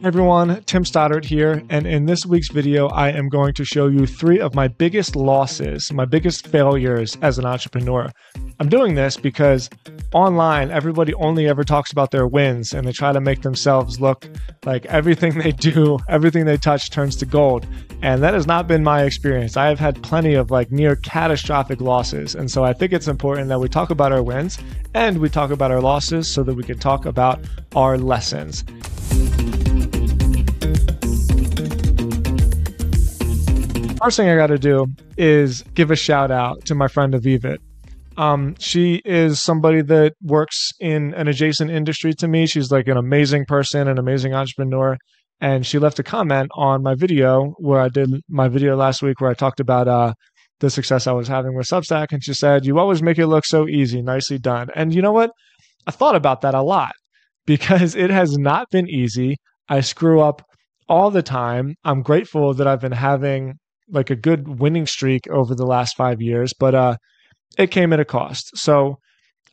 Everyone, Tim Stoddard here, and in this week's video, I am going to show you 3 of my biggest losses, my biggest failures as an entrepreneur. I'm doing this because online, everybody only ever talks about their wins, and they try to make themselves look like everything they do, everything they touch turns to gold. And that has not been my experience. I have had plenty of near catastrophic losses. And so I think it's important that we talk about our wins and we talk about our losses so that we can talk about our lessons. First thing I got to do is give a shout out to my friend Avivit. She is somebody that works in an adjacent industry to me. She's like an amazing person, an amazing entrepreneur. And she left a comment on my video where I did my video last week where I talked about the success I was having with Substack. And she said, "You always make it look so easy. Nicely done." And you know what? I thought about that a lot because it has not been easy. I screw up all the time. I'm grateful that I've been having a good winning streak over the last 5 years, but it came at a cost. So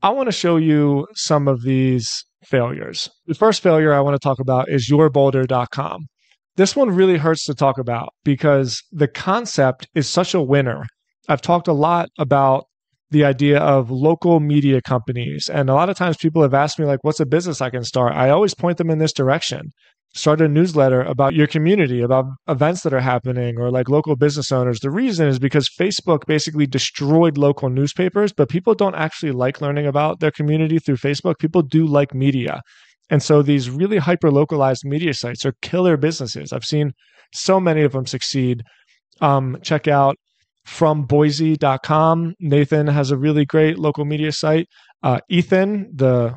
I want to show you some of these failures. The first failure I want to talk about is yourboulder.com. This one really hurts to talk about because the concept is such a winner. I've talked a lot about the idea of local media companies. And a lot of times people have asked me, what's a business I can start? I always point them in this direction. Start a newsletter about your community, about events that are happening, or local business owners. The reason is because Facebook basically destroyed local newspapers, but people don't actually like learning about their community through Facebook. People do like media. And so these really hyper-localized media sites are killer businesses. I've seen so many of them succeed. Check out FromBoise.com. Nathan has a really great local media site. Ethan,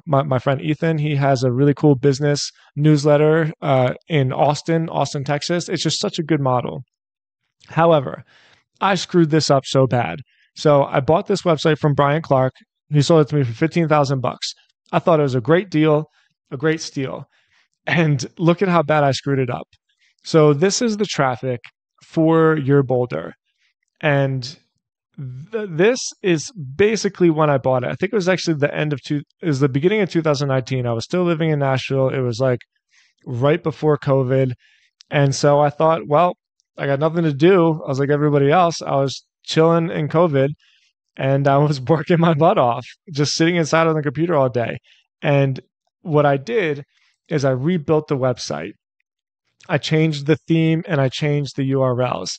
my friend Ethan, he has a really cool business newsletter in Austin, Texas. It's just such a good model. However, I screwed this up so bad. So I bought this website from Brian Clark. He sold it to me for $15,000. I thought it was a great deal, a great steal. And look at how bad I screwed it up. So this is the traffic for your Boulder. And this is basically when I bought it. I think it was actually the beginning of 2019. I was still living in Nashville. It was right before COVID. And so I thought, well, I got nothing to do. I was like everybody else. I was chilling in COVID and I was working my butt off, just sitting inside on the computer all day. And what I did is I rebuilt the website. I changed the theme and I changed the URLs.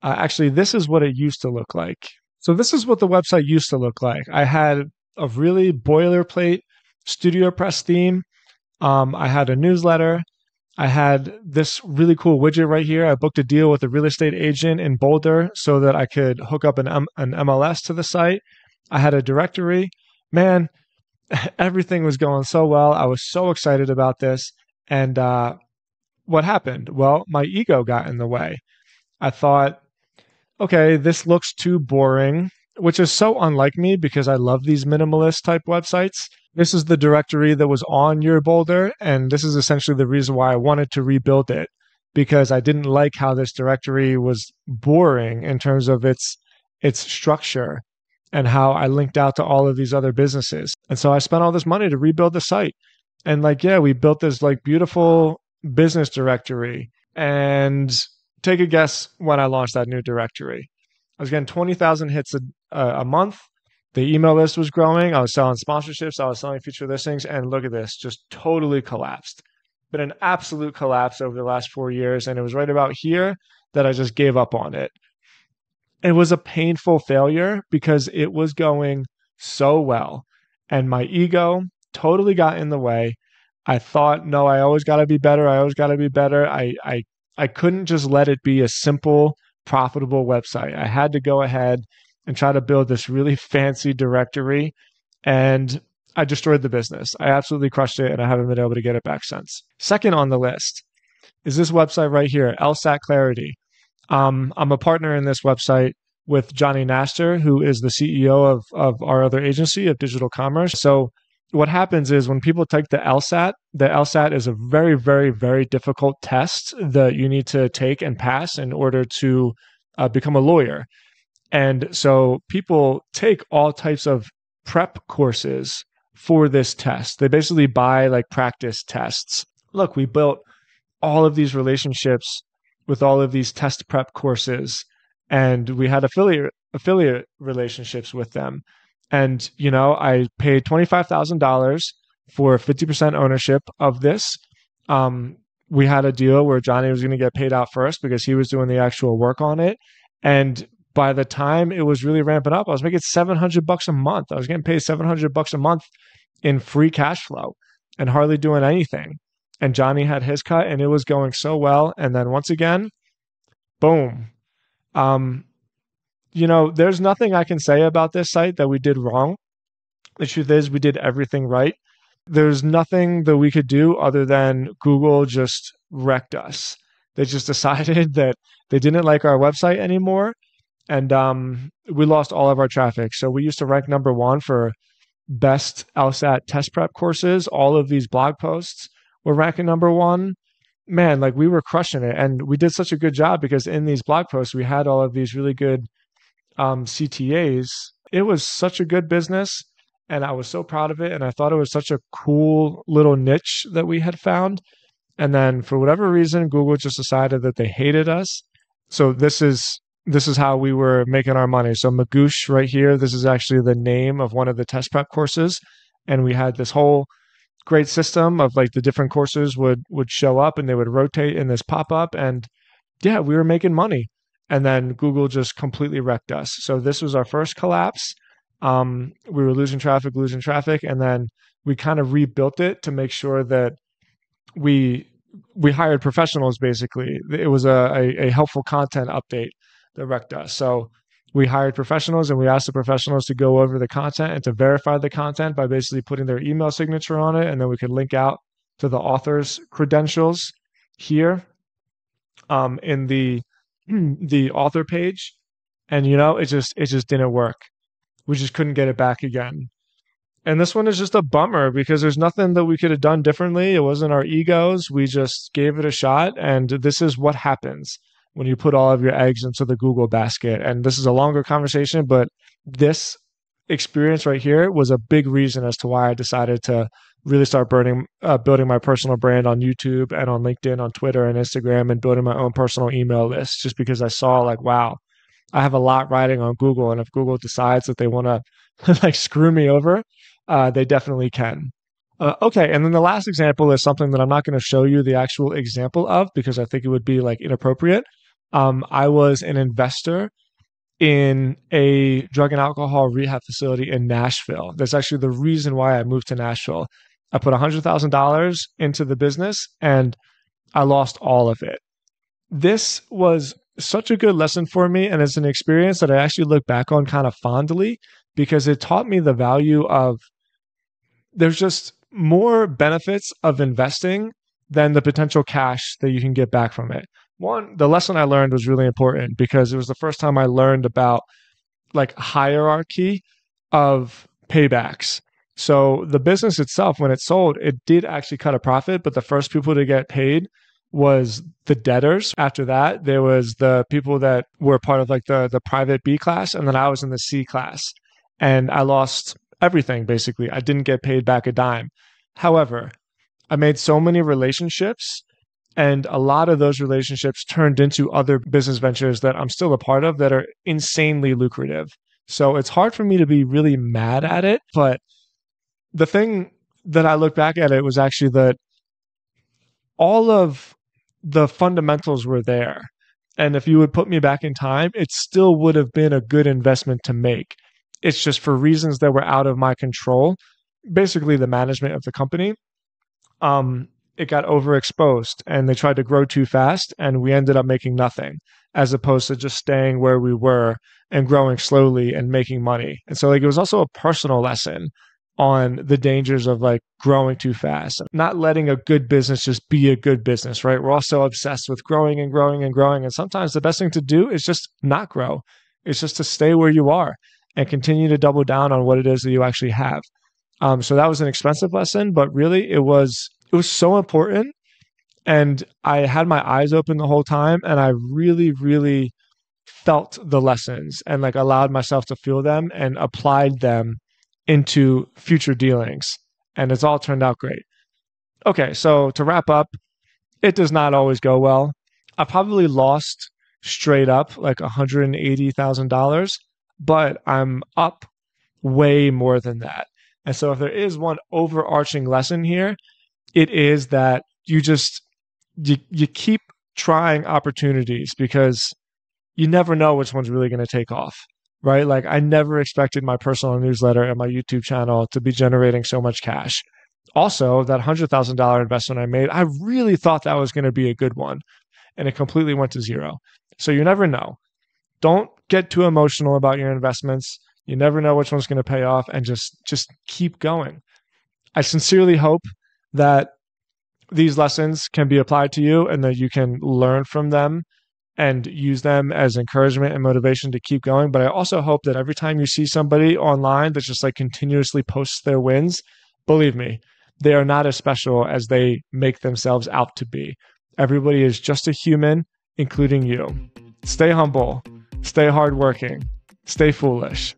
Actually, this is what it used to look like. So this is what the website used to look like. I had a really boilerplate StudioPress theme. I had a newsletter. I had this really cool widget right here. I booked a deal with a real estate agent in Boulder so that I could hook up an MLS to the site. I had a directory. Man, everything was going so well. I was so excited about this. And what happened? Well, my ego got in the way. I thought, okay, this looks too boring, which is so unlike me because I love these minimalist type websites. This is the directory that was on your Boulder, and this is essentially the reason why I wanted to rebuild it, because I didn't like how this directory was boring in terms of its structure and how I linked out to all of these other businesses. And so I spent all this money to rebuild the site. And we built this beautiful business directory. And take a guess when I launched that new directory. I was getting 20,000 hits a month. The email list was growing. I was selling sponsorships. I was selling feature listings. And look at this, just totally collapsed. Been an absolute collapse over the last 4 years. And it was right about here that I just gave up on it. It was a painful failure because it was going so well. And my ego totally got in the way. I thought, no, I always got to be better. I always got to be better. I couldn't just let it be a simple, profitable website. I had to go ahead and try to build this really fancy directory, and I destroyed the business. I absolutely crushed it, and I haven't been able to get it back since. Second on the list is this website right here, LSAT Clarity. I'm a partner in this website with Johnny Naster, who is the CEO of our other agency of digital commerce. So what happens is when people take the LSAT is a very, very, very difficult test that you need to take and pass in order to become a lawyer. And so people take all types of prep courses for this test. They basically buy practice tests. Look, we built all of these relationships with all of these test prep courses, and we had affiliate relationships with them. And I paid $25,000 for 50% ownership of this. Um, we had a deal where Johnny was going to get paid out first because he was doing the actual work on it. And by the time it was really ramping up, I was making $700 a month. I was getting paid $700 a month in free cash flow and hardly doing anything. And Johnny had his cut, and it was going so well. And then once again, boom. Um, there's nothing I can say about this site that we did wrong. The truth is, we did everything right. There's nothing that we could do other than Google just wrecked us. They just decided that they didn't like our website anymore, and we lost all of our traffic. So we used to rank number one for best LSAT test prep courses. All of these blog posts were ranking number one. Man, like we were crushing it. And we did such a good job because in these blog posts, we had all of these really good CTAs. It was such a good business, and I was so proud of it. And I thought it was such a cool little niche that we had found. And then for whatever reason, Google just decided that they hated us. So this is how we were making our money. So Magoosh right here, this is actually the name of one of the test prep courses. And we had this whole great system of like the different courses would show up and they would rotate in this pop-up. And yeah, we were making money. And then Google just completely wrecked us. So this was our first collapse. We were losing traffic. And then we kind of rebuilt it to make sure that we hired professionals, basically. It was a helpful content update that wrecked us. So we hired professionals, and we asked the professionals to go over the content and to verify the content by basically putting their email signature on it. And then we could link out to the author's credentials here in the author page. And, it just didn't work. We just couldn't get it back again. And this one is just a bummer because there's nothing that we could have done differently. It wasn't our egos. We just gave it a shot. And this is what happens when you put all of your eggs into the Google basket. And this is a longer conversation, but this experience right here was a big reason as to why I decided to really start building my personal brand on YouTube and on LinkedIn, on Twitter and Instagram, and building my own personal email list, just because I saw like, wow, I have a lot riding on Google. And if Google decides that they want to like screw me over, they definitely can. Okay, and then the last example is something that I'm not going to show you the actual example of because I think it would be like inappropriate. I was an investor in a drug and alcohol rehab facility in Nashville. That's actually the reason why I moved to Nashville. I put $100,000 into the business and I lost all of it. This was such a good lesson for me, and it's an experience that I actually look back on kind of fondly because it taught me the value of there's just more benefits of investing than the potential cash that you can get back from it. One, the lesson I learned was really important because it was the first time I learned about like hierarchy of paybacks. So the business itself, when it sold, it did actually cut a profit, but the first people to get paid was the debtors. After that, there was the people that were part of like the private B class, and then I was in the C class. And I lost everything, basically. I didn't get paid back a dime. However, I made so many relationships, and a lot of those relationships turned into other business ventures that I'm still a part of that are insanely lucrative. So it's hard for me to be really mad at it. But the thing that I look back at it was actually that all of the fundamentals were there. And if you would put me back in time, it still would have been a good investment to make. It's just for reasons that were out of my control, basically the management of the company, it got overexposed and they tried to grow too fast and we ended up making nothing as opposed to just staying where we were and growing slowly and making money. And so like it was also a personal lesson on the dangers of like growing too fast, not letting a good business just be a good business, right? We're all so obsessed with growing and growing and growing. And sometimes the best thing to do is just not grow. It's just to stay where you are and continue to double down on what it is that you actually have. So that was an expensive lesson, but really it was so important. And I had my eyes open the whole time and I really, really felt the lessons and like allowed myself to feel them and applied them into future dealings. And it's all turned out great. Okay, so to wrap up, it does not always go well. I probably lost straight up like $180,000, but I'm up way more than that. And so if there is one overarching lesson here, it is that you keep trying opportunities because you never know which one's really going to take off, right? Like I never expected my personal newsletter and my YouTube channel to be generating so much cash. Also, that $100,000 investment I made, I really thought that was going to be a good one, and it completely went to zero. So you never know. Don't get too emotional about your investments. You never know which one's going to pay off, and just keep going. I sincerely hope that these lessons can be applied to you and that you can learn from them and use them as encouragement and motivation to keep going. But I also hope that every time you see somebody online that just like continuously posts their wins, believe me, they are not as special as they make themselves out to be. Everybody is just a human, including you. Stay humble, stay hardworking, stay foolish.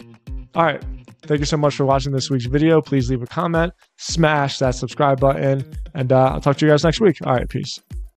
All right. Thank you so much for watching this week's video. Please leave a comment, smash that subscribe button, and I'll talk to you guys next week. All right. Peace.